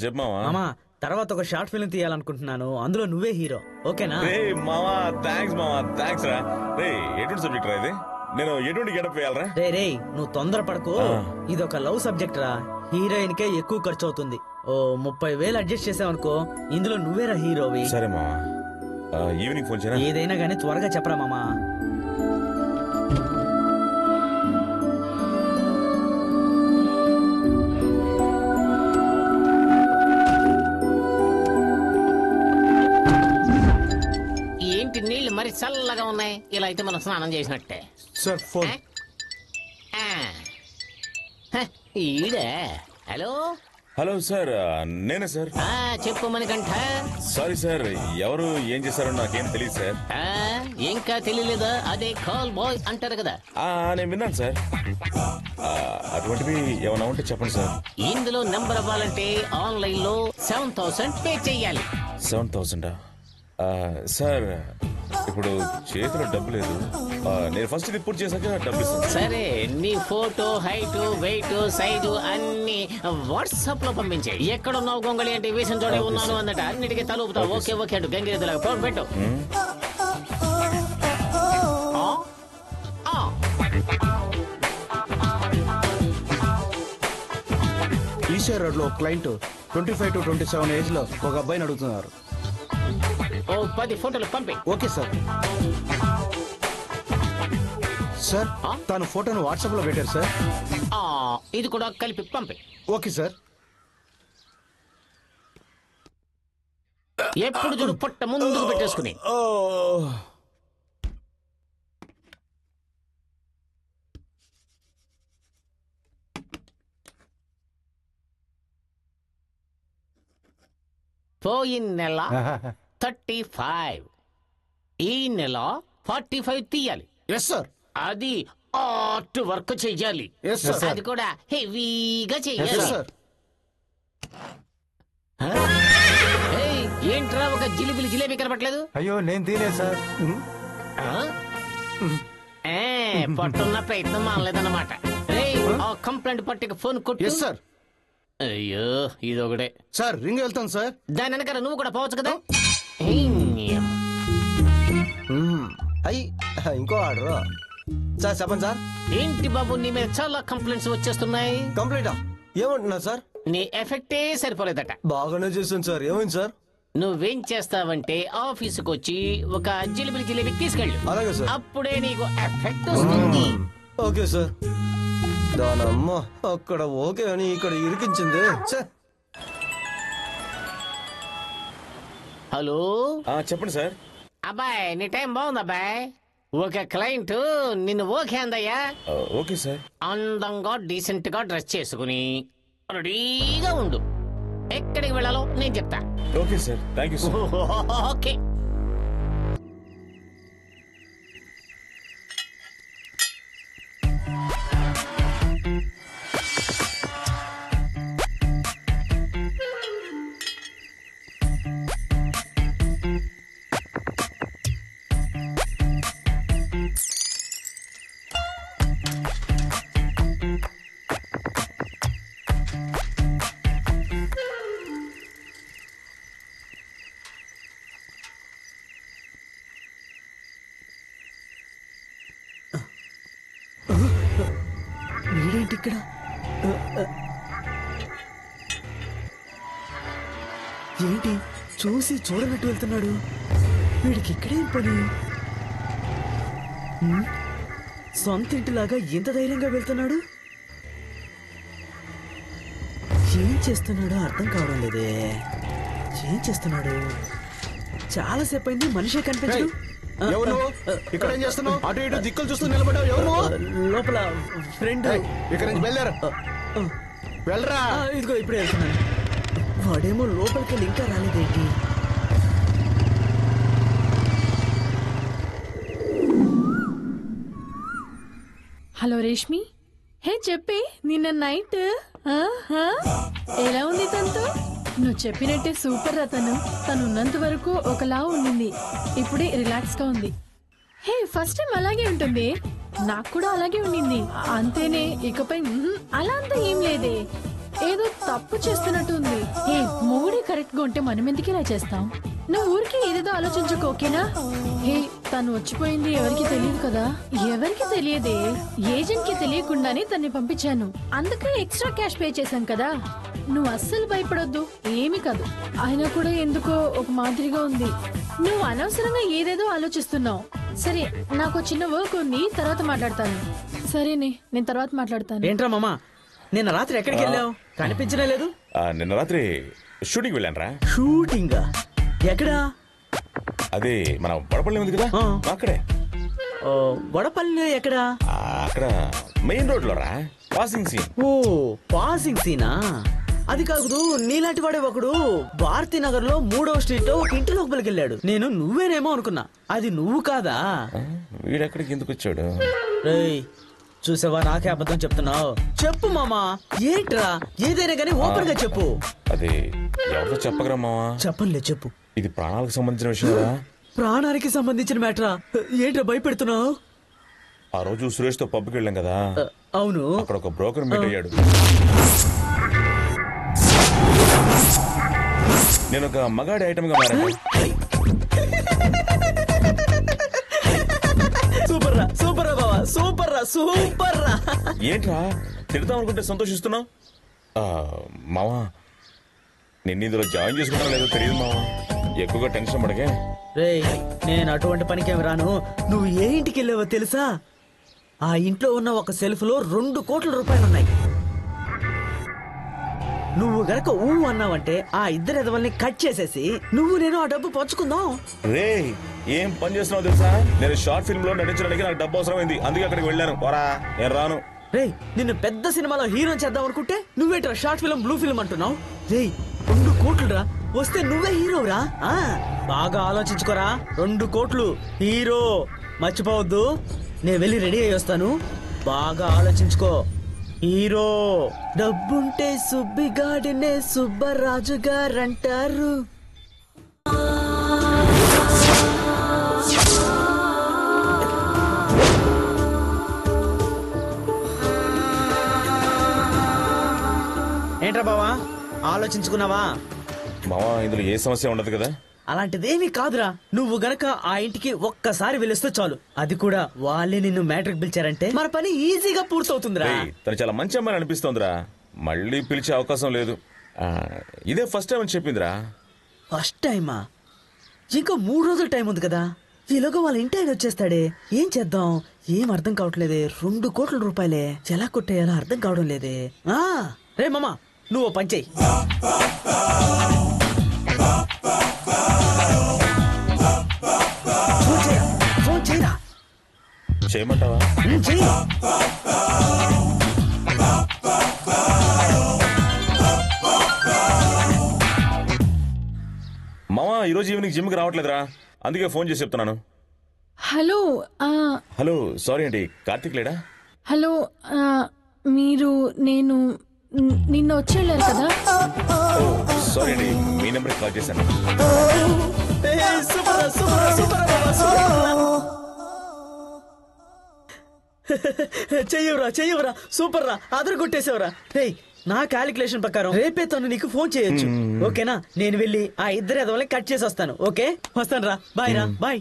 చెప్పమావా తర్వాత ఒక short film తీయాలనుకుంటున్నాను, అందులో నువ్వే హీరో. ఓకేనా? మావా థ్యాంక్స్ మావా, థ్యాంక్స్ రా. రే ఎటువంటి సబ్జెక్ట్ రా ఇది? నేను ఎటువంటి గెటప్ వేయాలరా? రే నువ్వు తొందరపడకు, ఇది ఒక లవ్ సబ్జెక్ట్ రా. హీరోయిన్ కే ఎక్కువ ఖర్చు అవుతుంది. ఓ 30,000 అడ్జస్ట్ చేసావనుకో, ఇందులో నువ్వేరా హీరోవి. సరే మావా, ఈవినింగ్ ఫోన్ చేయనా? ఏదైనా గానీ త్వరగా చెప్పరా మామా. ఏంటి నీళ్లు మరి చల్లగా ఉన్నాయి? ఇలా అయితే మనం స్నానం చేసినట్టే. Sir phone. ఈడే. హలో హలో సార్, నేనే సార్. చెప్పు మణికంఠ. సారీ సార్, ఎవరు ఏం చేశారో నాకేం తెలియదు సార్. ఇంకా తెలియలేదా? అదే కాల్ బాయ్ అంటారు కదా. నేను విన్నాను సార్. అటువంటివి ఏమైనా ఉంటే చెప్పండి సార్. ఇందులో నెంబర్ అవ్వాలంటే ఆన్లైన్ లో 7,000 పే చెయ్యాలి. 7,000 సార్, ఇప్పుడు చేతిలో డబ్బు లేదు. నేను ఫస్ట్ ఇది పూర్తి చేశాక డబ్బు ఇస్తాను. సరే, నీ ఫోటో, హైట్, వెయిట్, సైజు అన్ని వాట్సాప్ లో పంపించే. ఎక్కడున్నావు గొంగళి అంటే వేసిన చోటే ఉన్నాను అన్నట్టు అన్నిటికీ తలుపుతావు. ఓకే ఓకే అంటూ గంగిరెద్దులాగా ఫోన్ పెట్టు. ఈశ్వర్ రోడ్ లో క్లయింట్ 25 to 27 ఏజ్ లో ఒక అబ్బాయిని అడుగుతున్నారు. 10 ఫోటోలు పంపి. Okay sir. సార్ తను ఫోటోను వాట్సాప్ లో పెట్టారు సార్. ఇది కూడా కలిపి పంపి. Okay sir. ఎప్పుడు చూడు పొట్ట ముందుకు పెట్టేసుకుని. పోయిన నెల 35, ఈ నెల 45 తీయాలి. Yes sir. అది ఆర్ట్ వర్క్ చెయ్యాలి. అది కూడా హెవీగా చెయ్యాలి. ఏంట్రా ఒక జిలేబీ కనపట్లేదు? అయ్యో నేను తీయలేదు సార్. పట్టున్న ప్రయత్నం మానలేదన్నమాట. కంప్లైంట్ పట్టికి ఫోన్ కొట్టు. సార్. అయ్యో ఇదొకటే సార్. రింగ్ వెళ్తాను సార్. దాని వెనకాల నువ్వు కూడా పోవచ్చు కదా. ఇంకో ఆర్డర్ సార్. చెప్పండి సార్. ఏంటి బాబు, నీ మీద చాలా కంప్లైంట్స్ వచ్చేస్తున్నాయి. కంప్లీటా? ఏమంటున్నా సార్? నీ ఎఫెక్టే సరిపోలేదట. బాగానే చేశాను సార్. ఏమైంది సార్? నువ్వేం చేస్తావంటే ఆఫీసుకు వచ్చి ఒక జిలేబీ తీసుకెళ్ళు. అలాగే సార్. అప్పుడే నీకు ఎఫెక్ట్ వస్తుంది. Okay sir. దానమ్మ అక్కడ ఓకే అని ఇక్కడ ఇరికించింది. హలో చెప్పండి సార్. అబ్బాయి నీ టైం బాగుంది అబ్బాయి. ఒక క్లయింట్ నిన్ను ఓకే అందయ్యా. Okay sir. అందంగా డీసెంట్ గా డ్రెస్ చేసుకుని రెడీగా ఉండు. ఎక్కడికి వెళ్ళాలో నేను చెప్తా. Okay sir. Thank you sir. Okay. వీడేంటి ఇక్కడ? ఏంటి చూసి చూడనట్టు వెళ్తున్నాడు? వీడికి ఇక్కడేం పని? సొంత ఇంటిలాగా ఇంత ధైర్యంగా వెళ్తున్నాడు. ఏం చేస్తున్నాడో అర్థం కావడం లేదే. ఏం చేస్తున్నాడు? చాలాసేపు అయింది, మనిషే కనిపించడు. ఎవరు ఇక్కడ ఏం చేస్తున్నావు? అటు ఇటు దిక్కులు చూస్తూ నిలబడ్డావు. ఎవరు? లోపల ఫ్రెండ్. ఇక్కడ నుంచి బయలుదేరా. వెళ్ళరా. ఇదిగో ఇప్పుడే వెళ్తున్నాను. వాడేమో లోపలికి వెళ్ళి ఇంకా రాలేదేంటి? హలో రేష్మి. హే చెప్పే, నిన్న నైట్ ఎలా ఉంది తనతో? నువ్వు చెప్పినట్టే సూపర్ రా. తను ఉన్నంత వరకు ఒకలా ఉండింది, ఇప్పుడే రిలాక్స్ గా ఉంది. హే ఫస్ట్ టైం అలాగే ఉంటుంది. నాకు కూడా అలాగే ఉండింది. అంతేనే, ఇకపై అలా అంతా ఏం లేదే. ఏదో తప్పు చేస్తున్నట్టు ఉంది. ఏ మూడే కరెక్ట్ గా ఉంటే మనం ఎందుకు ఇలా చేస్తాం? నువ్వు ఊరికి ఏదేదో ఆలోచించకు, ఓకేనా? హే, తను వచ్చిపోయింది ఎవరికి తెలియదు కదా. ఎవరికి తెలియదే, ఏజెంట్ కి తెలియకుండానే తన్ని పంపించాను. అందుకే ఎక్స్ట్రా క్యాష్ పే చేశాం కదా. నువ్వు అస్సలు భయపడొద్దు, ఏమి కాదు. అయినా కూడా ఎందుకో ఒక మాదిరిగా ఉంది. నువ్వు అనవసరంగా ఏదేదో ఆలోచిస్తున్నావు. సరే, నాకు చిన్న వర్క్ ఉంది, తర్వాత మాట్లాడతాను. సరేనే, నేను తర్వాత మాట్లాడతాను. ఏంట్రా మామా, నిన్న రాత్రి ఎక్కడికి వెళ్ళావు? కనిపించనే లేదు. నిన్న రాత్రి షూటింగ్ వెళ్ళాను రా. షూటింగ్ ఎక్కడా? అదే మన వడపల్లి ఉంది కదా, అక్కడే. వడపల్లి ఎక్కడా? అక్కడ మెయిన్ రోడ్ లో రా, పాసింగ్ సీన్. ఓ, పాసింగ్ సీనా? అది కాదు, నీలాంటి వాడే ఒకడు భారతీ నగర్ లో 3వ స్ట్రీట్ లో ఒక ఇంటి లోపలికి వెళ్ళాడు. నేను నువ్వేనేమో అనుకున్నా, అది నువ్వు కాదా? వీడెక్కడికి ఎందుకు వచ్చాడు? రేయ్, చూసావా, నాకే అబద్ధం చెప్తున్నావు. చెప్పు మామా, ఏంట్రా? ఏదైనా గానీ ఓపెన్ గా చెప్పు. అది ఎవరితో చెప్పగరా మావా? చెప్పనులే, చెప్పు. ఇది ప్రాణాలకు సంబంధించిన విషయం. ప్రాణానికి సంబంధించిన మ్యాటరా? ఏంట్రా భయపెడుతున్నావు? ఆ రోజు సురేష్ తో పబ్కి వెళ్ళాం కదా. అవును. అక్కడ ఒక బ్రోకర్ మీట్ అయ్యాడు. నేను ఒక మగాడి ఐటమ్ గా మారాను. సూపర్ రా, సూపర్ రా బావా, సూపర్ రా, సూపర్ రా. ఏంట్రా తిడతాం అనుకుంటే సంతోషిస్తున్నావు? మావా, నిన్ను ఇందులో జాయిన్ చేసుకుంటా లేదో తెలియదు మావా. ఎక్కువగా టెన్షన్ పడకే. రేయ్, నేను అటువంటి పనికేమి రాను. నువ్వు ఏ ఇంటికి వెళ్ళావో తెలుసా? ఆ ఇంట్లో ఉన్న ఒక సెల్ఫ్ లో 2 కోట్ల రూపాయలు ఉన్నాయి. నువ్వు గనక ఊ అన్నావంటే ఆ ఇద్దరు ఎదవల్ని కట్ చేసేసి నువ్వు నేను ఆ డబ్బు పంచుకుందాం. రే, ఏం పని చేస్తున్నావు తెలుసా? నేను షార్ట్ ఫిల్మ్ లో నటించడానికి నాకు డబ్బు అవసరమైంది, అందుకే అక్కడికి వెళ్ళాను. పోరా, నేను రాను. రేయ్, నిన్ను పెద్ద సినిమాలో హీరో చేద్దాం అనుకుంటే నువ్వేంట్రా షార్ట్ ఫిల్మ్, బ్లూ ఫిల్మ్ అంటున్నావు? రేయ్, 2 కోట్లురా, వస్తే నువ్వే హీరోరా. బాగా ఆలోచించుకోరా. 2 కోట్లు, హీరో. మర్చిపోవద్దు. నేను వెళ్ళి రెడీ అయ్యి వస్తాను. బాగా ఆలోచించుకో. హీరో. డబ్బుంటే సుబ్బిగాడినే సుబ్బరాజు గారంటారు. ఏంట్రా బావా, ఆలోచించుకున్నావా? మావా, ఇందులో ఏ సమస్య ఉండదు కదా. అలాంటిదేమీ కాదురా. నువ్వు గనక ఆ ఇంటికి ఒక్కసారి వెళ్ళొస్తే చాలు. అది కూడా వాళ్ళే నిన్ను మ్యాట్రిక్ పిలిచారంటే మన పని ఈజీగా పూర్తవుతుందిరా. తను చాలా మంచి అమ్మాయి అనిపిస్తోందిరా. మళ్ళీ పిలిచే అవకాశం లేదు. ఇదే ఫస్ట్ టైం అని చెప్పిందిరా. ఫస్ట్ టైమా? ఇంకా 3 రోజుల టైం ఉంది కదా. ఈలోగా వాళ్ళ ఇంటి ఆయన వచ్చేస్తాడే. ఏం చేద్దాం? ఏం అర్థం కావట్లేదే. 2 కోట్ల రూపాయలే ఎలా కొట్టేయాలో అర్థం కావడం లేదే. రే మామా, నువ్వు పని చెయ్యి. ఫోన్ చేయరా. చేయమంటావా? చెయ్యి. మావా, ఈరోజు ఈవినింగ్ జిమ్కి రావట్లేదురా, అందుకే ఫోన్ చేసి చెప్తున్నాను. హలో. హలో, సారీ అండి, కార్తీక్ లేడా? హలో, మీరు నేను నిన్న వచ్చి వెళ్ళారు కదా. సారీ అండి, మీ నెంబర్ కాల్ చేశాను. చెయ్యవరా, సూపర్ రా, అదరు కొట్టేసేవరా. రేయ్, నా క్యాలిక్యులేషన్ ప్రకారం రేపే తను నీకు ఫోన్ చేయొచ్చు. ఓకేనా? నేను వెళ్ళి ఆ ఇద్దరు ఎదవల్ని కట్ చేసి వస్తాను. ఓకే, వస్తాను రా. బాయ్ రా, బాయ్.